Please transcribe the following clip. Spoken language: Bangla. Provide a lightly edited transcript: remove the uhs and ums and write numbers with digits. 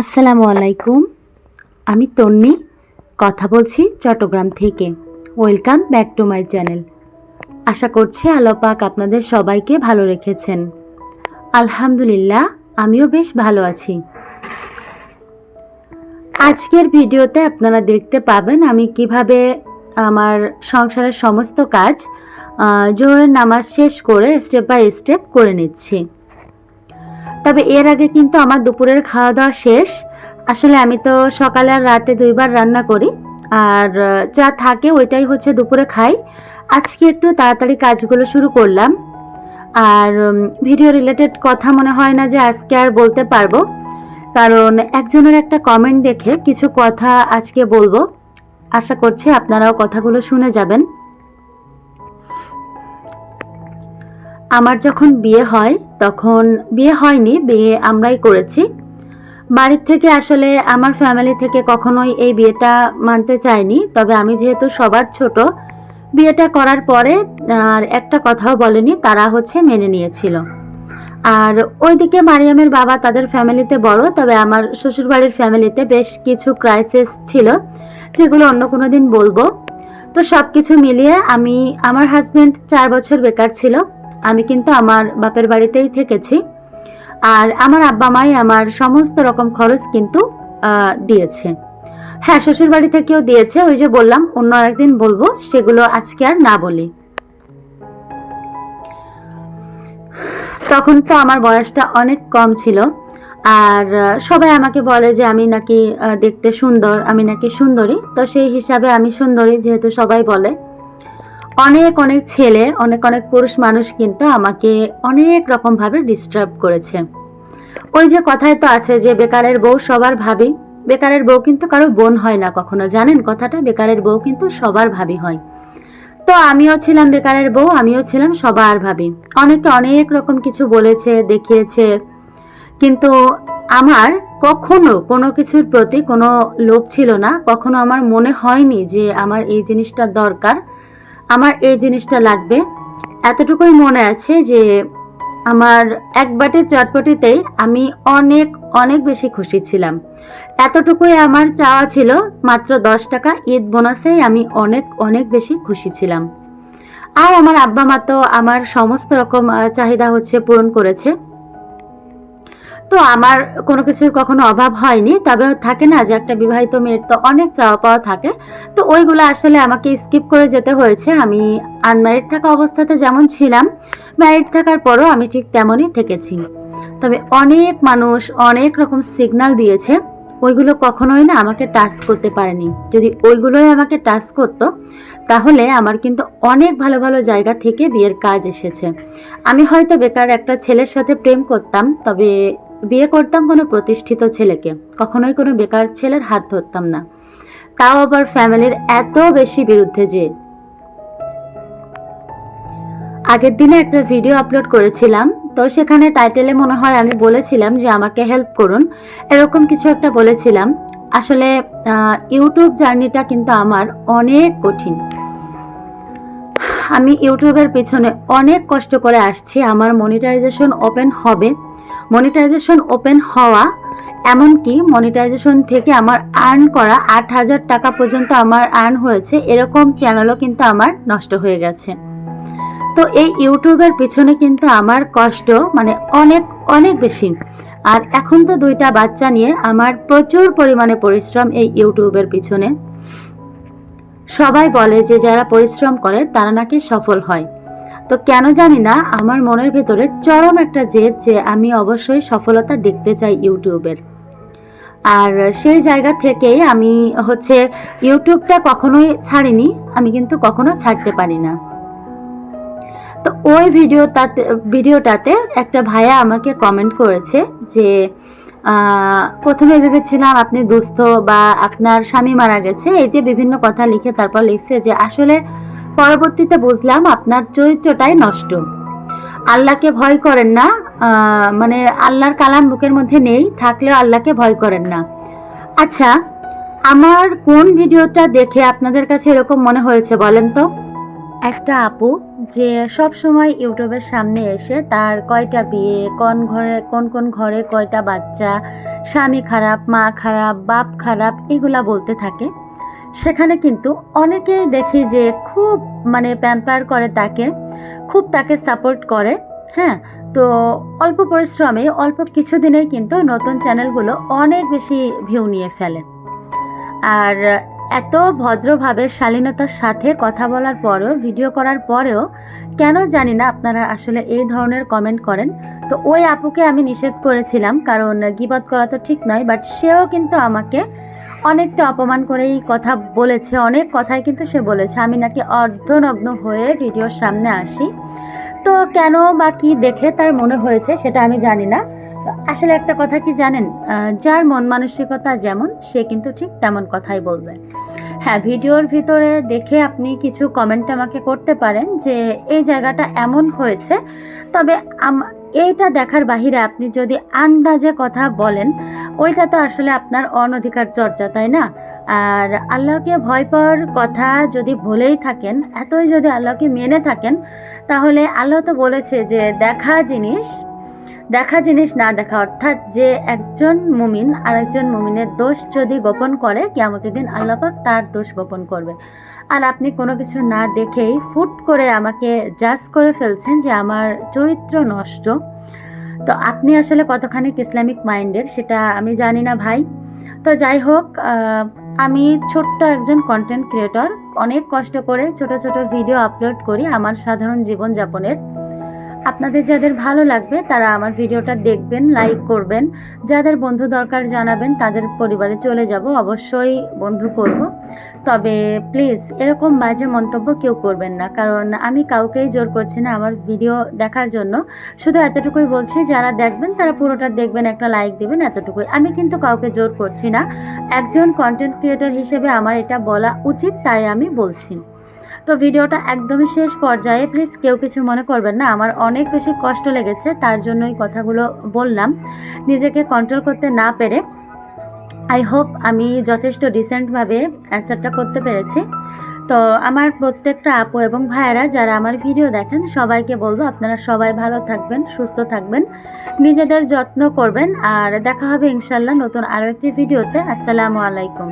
আসসালামু আলাইকুম। আমি তন্নি কথা বলছি চট্টগ্রাম থেকে। Welcome back to my channel. আশা করছি আল্লাহ পাক আপনাদের সবাইকে ভালো রেখেছেন। আলহামদুলিল্লাহ, আমিও বেশ ভালো আছি। আজকের ভিডিওতে আপনারা দেখতে পাবেন আমি কিভাবে আমার সংসারের সমস্ত কাজ জোহরের নামাজ শেষ করে স্টেপ বাই স্টেপ করে নিচ্ছি। তবে এর আগে কিন্তু আমার দুপুরের খাওয়া দাওয়া শেষ। আসলে আমি তো সকালে আর রাতে দুইবার রান্না করি, আর যা থাকে ওইটাই হচ্ছে দুপুরে খাই। আজকে একটু তাড়াতাড়ি কাজগুলো শুরু করলাম, আর ভিডিও রিলেটেড কথা মনে হয় না যে আজকে আর বলতে পারবো, কারণ একজনের একটা কমেন্ট দেখে কিছু কথা আজকে বলবো। আশা করছি আপনারাও কথাগুলো শুনে যাবেন। আমার যখন বিয়ে হয়, তখন বিয়ে হয়নি, বিয়ে আমরাই করেছি। বাড়ির থেকে আসলে আমার ফ্যামিলি থেকে কখনোই এই বিয়েটা মানতে চায়নি। তবে আমি যেহেতু সবার ছোট, বিয়েটা করার পরে আর একটা কথাও বলেনি, তারা হচ্ছে মেনে নিয়েছিল। আর ওইদিকে মারিয়ামের বাবা তাদের ফ্যামিলিতে বড়, তবে আমার শ্বশুরবাড়ির ফ্যামিলিতে বেশ কিছু ক্রাইসিস ছিল, যেগুলো অন্য কোনো দিন বলবো। তো সব কিছু মিলিয়ে আমার হাজব্যান্ড 4 বছর বেকার ছিল, আমি কিন্তু আমার বাপের বাড়িতেই থেকেছি। আর আমার আব্বা মাই আমার সমস্ত রকম খরচ কিন্তু দিয়েছে। হ্যাঁ, শ্বশুর বাড়ি থেকেও দিয়েছে, ওই যে বললাম অন্য একদিন বলবো, সেগুলো আজকে আর না বলি। তখন তো আমার বয়সটা অনেক কম ছিল, আর সবাই আমাকে বলে যে আমি নাকি দেখতে সুন্দর, আমি নাকি সুন্দরী। তো সেই হিসাবে আমি সুন্দরী যেহেতু সবাই বলে। অনেক অনেক ছেলে, অনেক অনেক পুরুষ মানুষ কিন্তু আমাকে অনেক রকম ভাবে ডিস্টার্ব করেছে। ওই যে কথাই তো আছে যে বেকারের বউ সবার ভাবি। বেকারের বউ কিন্তু কারো বোন হয় না কখনো, জানেন কথাটা? বেকারের বউ কিন্তু সবার ভাবি হয়। তো আমিও ছিলাম বেকারের বউ, আমিও ছিলাম সবার ভাবি। অনেকে অনেক রকম কিছু বলেছে, দেখিয়েছে, কিন্তু আমার কখনো কোনো কিছুর প্রতি কোনো লোভ ছিল না। কখনো আমার মনে হয়নি যে আমার এই জিনিসটা দরকার, আমার এই জিনিসটা লাগবে। এতটুকুই মনে আছে যে আমার এক বাটি চটপটিতেই আমি অনেক অনেক বেশি খুশি ছিলাম। এতটুকুই আমার চাওয়া ছিল, মাত্র 10 টাকা ঈদ বোনাসেই আমি অনেক অনেক বেশি খুশি ছিলাম। আর আমার আব্বা মা তো আমার সমস্ত রকম চাহিদা হচ্ছে পূরণ করেছে। তো আমার কোনো কিছুর কখনো অভাব হয়নি। তবে থাকে না যে একটা বিবাহিত মেয়ের তো অনেক চাওয়া পাওয়া থাকে, তো ওইগুলো আসলে আমাকে স্কিপ করে যেতে হয়েছে। আমি আনম্যারিড থাকা অবস্থাতে যেমন ছিলাম, ম্যারিড থাকার পরও আমি ঠিক তেমনই থেকেছি। তবে অনেক মানুষ অনেক রকম সিগন্যাল দিয়েছে, ওইগুলো কখনোই না আমাকে টাচ করতে পারেনি। যদি ওইগুলোই আমাকে টাচ করতো, তাহলে আমার কিন্তু অনেক ভালো ভালো জায়গা থেকে বিয়ের কাজ এসেছে। আমি হয়তো বেকার একটা ছেলের সাথে প্রেম করতাম, তবে বিয়ে করতাম কোনো প্রতিষ্ঠিত ছেলেকে, কখনোই কোনো বেকার ছেলের হাত ধরতাম না, তাও আবার ফ্যামিলির এত বেশি বিরুদ্ধে। যে আগের দিনে একটা ভিডিও আপলোড করেছিলাম, তো সেখানে টাইটেলে মনে হয় আমি বলেছিলাম যে আমাকে হেল্প করুন, এরকম কিছু একটা বলেছিলাম। আসলে ইউটিউব জার্নিটা কিন্তু আমার অনেক কঠিন। আমি ইউটিউবের পিছনে অনেক কষ্ট করে আসছি। আমার মনিটাইজেশন ওপেন হবে, মনিটাইজেশন ওপেন হওয়া, এমনকি মনিটাইজেশন থেকে আমার আর্ন করা 8,000 টাকা পর্যন্ত আমার আর্ন হয়েছে, এরকম চ্যানেলও কিন্তু আমার নষ্ট হয়ে গেছে। তো এই ইউটিউবের পিছনে কিন্তু আমার কষ্ট মানে অনেক অনেক বেশি। আর এখন তো 2টা বাচ্চা নিয়ে আমার প্রচুর পরিমাণে পরিশ্রম এই ইউটিউবের পিছনে। সবাই বলে যে যারা পরিশ্রম করে তারা নাকি সফল হয়। তো কেন জানি না, আমার মনের ভেতরে চরম একটা জেদ যে আমি অবশ্যই সফলতা দেখতে চাই ইউটিউবের। আর সেই জায়গা থেকেই আমি হচ্ছে ইউটিউবটা কখনোই ছাড়িনি, আমি কিন্তু কখনো ছাড়তে পারি না। তো ওই ভিডিওটাতে একটা ভাইয়া আমাকে কমেন্ট করেছে যে প্রথমে ভেবেছিলাম আপনি দুস্থ বা আপনার স্বামী মারা গেছে, এই যে বিভিন্ন কথা লিখে তারপর লিখছে যে আসলে পরবর্তীতে বুঝলাম আপনার চরিত্রটাই নষ্ট, আল্লাহকে ভয় করেন না। মানে আল্লাহর কালাম বুকের মধ্যে নেই, থাকলেও আল্লাহকে ভয় করেন না। আচ্ছা, আমার কোন ভিডিওটা দেখে আপনাদের কাছে এরকম মনে হয়েছে বলেন তো? একটা আপু যে সব সময় ইউটিউবের সামনে এসে তার কয়টা বিয়ে, কোন ঘরে কয়টা বাচ্চা, স্বামী খারাপ, মা খারাপ, বাপ খারাপ, এগুলা বলতে থাকে। সেখানে কিন্তু অনেকেই দেখি যে খুব মানে প্যাম্পার করে তাকে, খুব তাকে সাপোর্ট করে। হ্যাঁ, তো অল্প পরিশ্রমে অল্প কিছুদিনেই কিন্তু নতুন চ্যানেলগুলো অনেক বেশি ভিউ নিয়ে ফেলে। আর এত ভদ্রভাবে শালীনতার সাথে কথা বলার পরেও, ভিডিও করার পরেও কেন জানি না আপনারা আসলে এই ধরনের কমেন্ট করেন। তো ওই আপুকে আমি নিষেধ করেছিলাম, কারণ গীবত করা তো ঠিক নয়, বাট সেও কিন্তু আমাকে অনেকটা অপমান করেই কথা বলেছে। অনেক কথাই কিন্তু সে বলেছে আমি নাকি অর্ধনগ্ন হয়ে ভিডিওর সামনে আসি। তো কেন বা কি দেখে তার মনে হয়েছে সেটা আমি জানি না। আসলে একটা কথা কি জানেন, যার মন মানসিকতা যেমন সে কিন্তু ঠিক তেমন কথাই বলবে। হ্যাঁ, ভিডিওর ভিতরে দেখে আপনি কিছু কমেন্ট আমাকে করতে পারেন যে এই জায়গাটা এমন হয়েছে, তবে এইটা দেখার বাহিরে আপনি যদি আন্দাজে কথা বলেন, ওইটা তো আসলে আপনার অনধিকার চর্চা, তাই না? আর আল্লাহকে ভয় পাওয়ার কথা যদি ভুলেই থাকেন, এতই যদি আল্লাহকে মেনে থাকেন, তাহলে আল্লাহ তো বলেছে যে দেখা জিনিস না দেখা, অর্থাৎ যে একজন মুমিন আরেকজন মুমিনের দোষ যদি গোপন করে, কিয়ামতের দিন আল্লাহ পাক তার দোষ গোপন করবে। আর আপনি কোনো কিছু না দেখেই ফুট করে আমাকে জাজ করে ফেলছেন যে আমার চরিত্র নষ্ট। তো আপনি আসলে কতখানি ইসলামিক মাইন্ডের সেটা আমি জানি না ভাই। তো যাই হোক, আমি ছোট্ট একজন কন্টেন্ট ক্রিয়েটর, অনেক কষ্ট করে ছোট ছোট ভিডিও আপলোড করি আমার সাধারণ জীবনযাপনের। আপনাদের যাদের ভালো লাগবে তারা আমার ভিডিওটা দেখবেন, লাইক করবেন, যাদের বন্ধু দরকার জানাবেন, তাদের পরিবারে চলে যাব, অবশ্যই বন্ধু করব। তবে প্লিজ এরকম বাজে মন্তব্য কেউ করবেন না, কারণ আমি কাউকেই জোর করছি না আমার ভিডিও দেখার জন্য। শুধু এতটুকুই বলছি, যারা দেখবেন তারা পুরোটা দেখবেন, একটা লাইক দেবেন, এতটুকুই। আমি কিন্তু কাউকে জোর করছি না, একজন কন্টেন্ট ক্রিয়েটর হিসেবে আমার এটা বলা উচিত, তাই আমি বলছি। তো ভিডিওটা একদমই শেষ পর্যায়ে, প্লিজ কেউ কিছু মনে করবেন না, আমার অনেক বেশি কষ্ট লেগেছে, তার জন্যই কথাগুলো বললাম নিজেকে কন্ট্রোল করতে না পেরে। আই হোপ আমি যথেষ্ট রিসেন্টভাবে অ্যান্সারটা করতে পেরেছি। তো আমার প্রত্যেকটা আপু এবং ভাইয়েরা যারা আমার ভিডিও দেখেন, সবাইকে বলবো আপনারা সবাই ভালো থাকবেন, সুস্থ থাকবেন, নিজেদের যত্ন করবেন। আর দেখা হবে ইনশাল্লাহ নতুন আরও একটি ভিডিওতে। আসসালামু আলাইকুম।